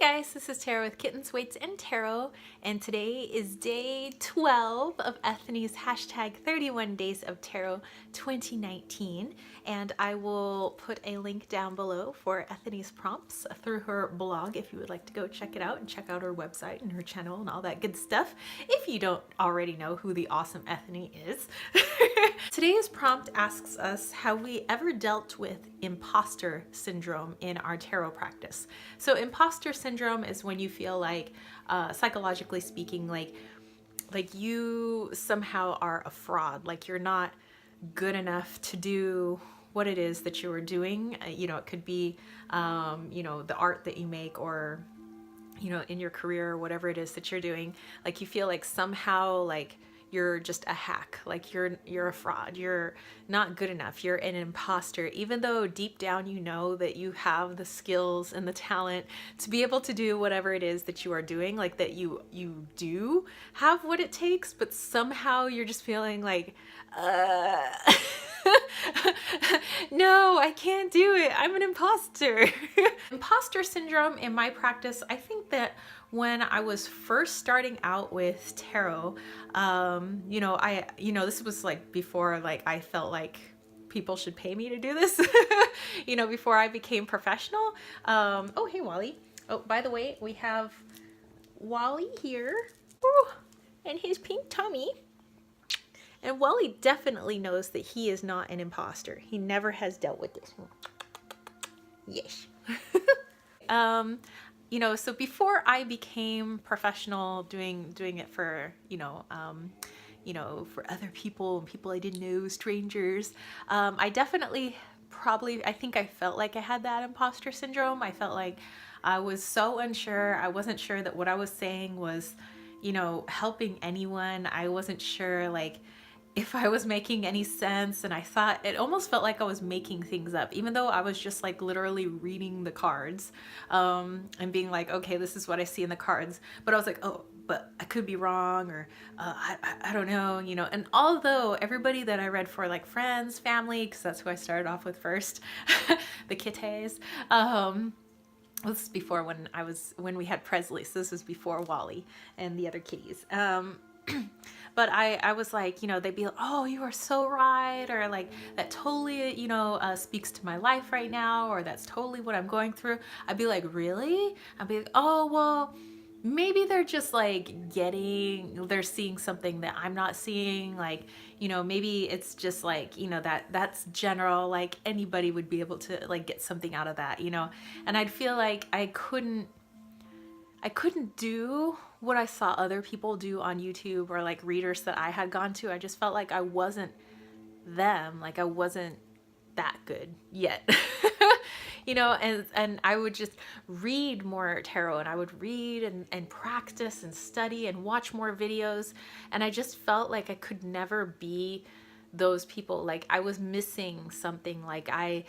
guys, this is Tarot with Kittens, Weights, and Tarot, and today is day 12 of Ethany's hashtag 31 Days of Tarot 2019, and I will put a link down below for Ethany's prompts through her blog if you would like to go check it out and check out her website and her channel and all that good stuff if you don't already know who the awesome Ethany is. Today's prompt asks us, have we ever dealt with imposter syndrome in our tarot practice? So imposter syndrome is when you feel like, psychologically speaking, like you somehow are a fraud, like you're not good enough to do what it is that you are doing. You know, it could be, you know, the art that you make, or, you know, in your career or whatever it is that you're doing. Like you feel like somehow like you're just a hack, like you're a fraud, you're not good enough, you're an imposter, even though deep down you know that you have the skills and the talent to be able to do whatever it is that you are doing, like that you do have what it takes, but somehow you're just feeling like, no, I can't do it, I'm an imposter. Imposter syndrome in my practice, I think that when I was first starting out with tarot, you know, this was like before, like I felt like people should pay me to do this, you know, before I became professional. Oh, hey, Wally. Oh, by the way, we have Wally here. Ooh, and his pink tummy. And Wally definitely knows that he is not an imposter. He never has dealt with this. Yes. You know, so before I became professional doing it for, you know, for other people and people I didn't know, strangers, I definitely I think I felt like I had that imposter syndrome. I felt like I was so unsure. I wasn't sure that what I was saying was, you know, helping anyone. I wasn't sure, like, if I was making any sense, and I thought it almost felt like I was making things up, even though I was just like literally reading the cards, and being like, okay, this is what I see in the cards, but I was like, oh, but I could be wrong, or I don't know, you know. And although everybody that I read for, like friends, family, because that's who I started off with first, the kitties, this is before when we had Presley, so this was before Wally and the other kitties. But I was like, you know, they'd be like, oh, you are so right, or like, that totally, you know, speaks to my life right now, or that's totally what I'm going through. I'd be like, really? I'd be like, oh, well, maybe they're just like they're seeing something that I'm not seeing, like, you know, maybe it's just like, you know, that's general, like anybody would be able to like get something out of that, you know. And I'd feel like I couldn't do what I saw other people do on YouTube, or like readers that I had gone to. I just felt like I wasn't them, like I wasn't that good yet. You know, and I would just read more tarot, and I would read and practice and study and watch more videos, and I just felt like I could never be those people. Like I was missing something, like I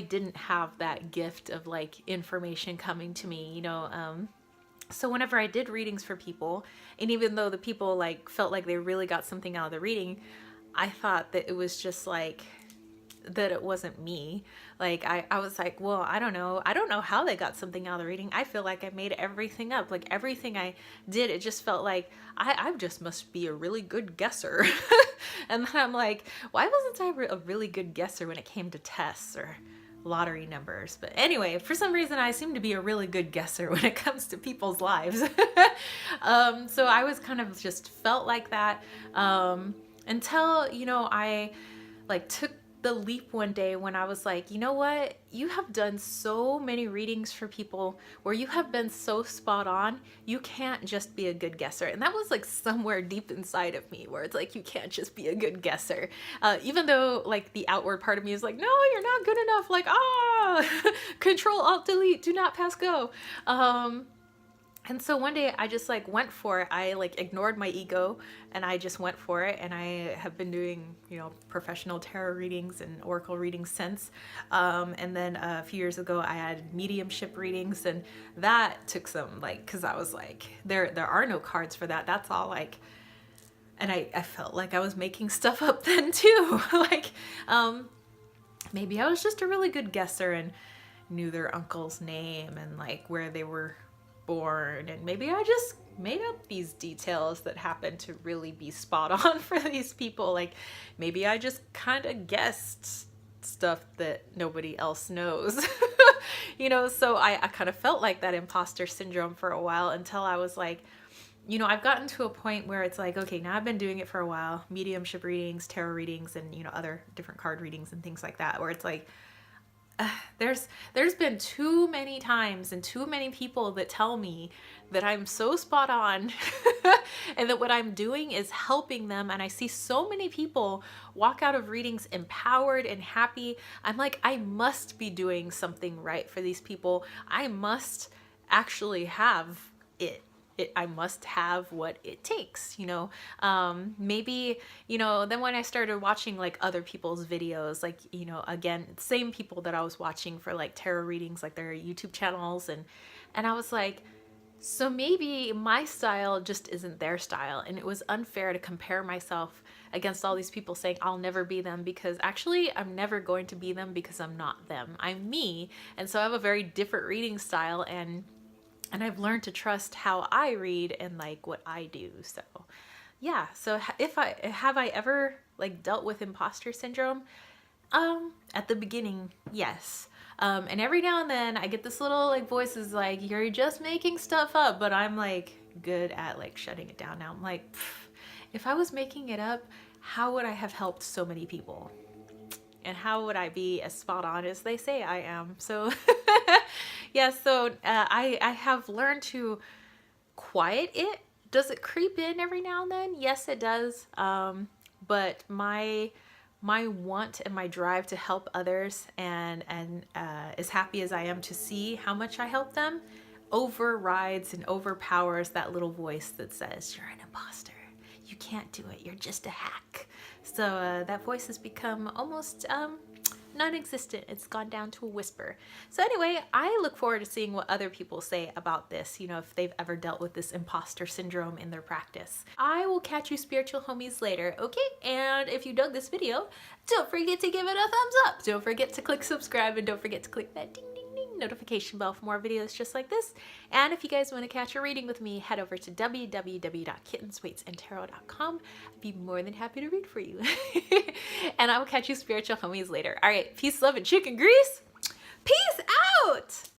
didn't have that gift of like information coming to me, you know. So whenever I did readings for people, and even though the people like felt like they really got something out of the reading, I thought that it was just like, that it wasn't me. Like I was like, well, I don't know how they got something out of the reading. I feel like I made everything up. Like everything I did, it just felt like I just must be a really good guesser. And then I'm like, why wasn't I a really good guesser when it came to tests or lottery numbers? But anyway, for some reason I seem to be a really good guesser when it comes to people's lives. So I was kind of just felt like that, until, you know, I like took the leap one day when I was like, you know what, you have done so many readings for people where you have been so spot on, you can't just be a good guesser. And that was like somewhere deep inside of me where it's like, you can't just be a good guesser, even though like the outward part of me is like, no, you're not good enough, like, Control Alt Delete, do not pass go. And so one day I just like went for it. I like ignored my ego and I just went for it. And I have been doing, you know, professional tarot readings and oracle readings since. And then a few years ago I had mediumship readings, and that took some, like, cause I was like, there are no cards for that. That's all like, and I felt like I was making stuff up then too. Like, maybe I was just a really good guesser and knew their uncle's name and like where they were born, and maybe I just made up these details that happen to really be spot on for these people. Like maybe I just kind of guessed stuff that nobody else knows. So I kind of felt like that imposter syndrome for a while, until I was like, I've gotten to a point where it's like, okay, now I've been doing it for a while, mediumship readings, tarot readings, and other different card readings and things like that, where it's like, there's been too many times and too many people that tell me that I'm so spot on and that what I'm doing is helping them, and I see so many people walk out of readings empowered and happy. I'm like, I must be doing something right for these people. I must actually have it. I must have what it takes, maybe, then when I started watching like other people's videos, like, again, same people that I was watching for like tarot readings, like their YouTube channels. And I was like, so maybe my style just isn't their style. And it was unfair to compare myself against all these people saying I'll never be them, because actually I'm never going to be them, because I'm not them. I'm me. And so I have a very different reading style, and I've learned to trust how I read and like what I do. So yeah. So have I ever like dealt with imposter syndrome? At the beginning, yes. And every now and then I get this little like voices like, you're just making stuff up, but I'm like good at like shutting it down now. I'm like, if I was making it up, how would I have helped so many people? And how would I be as spot on as they say I am? So yeah, so I have learned to quiet it. Does it creep in every now and then? Yes, it does. But my want and my drive to help others, and as happy as I am to see how much I help them, overrides and overpowers that little voice that says, you're an imposter. You can't do it. You're just a hack. So that voice has become almost non-existent. It's gone down to a whisper. So anyway, I look forward to seeing what other people say about this, if they've ever dealt with this imposter syndrome in their practice. I will catch you spiritual homies later, okay? And if you dug this video, don't forget to give it a thumbs up. Don't forget to click subscribe, and don't forget to click that ding ding ding notification bell for more videos just like this. And if you guys want to catch a reading with me, head over to www.kittensweightsandtarot.com. I'd be more than happy to read for you. And I will catch you spiritual homies later. All right, peace, love, and chicken grease. Peace out!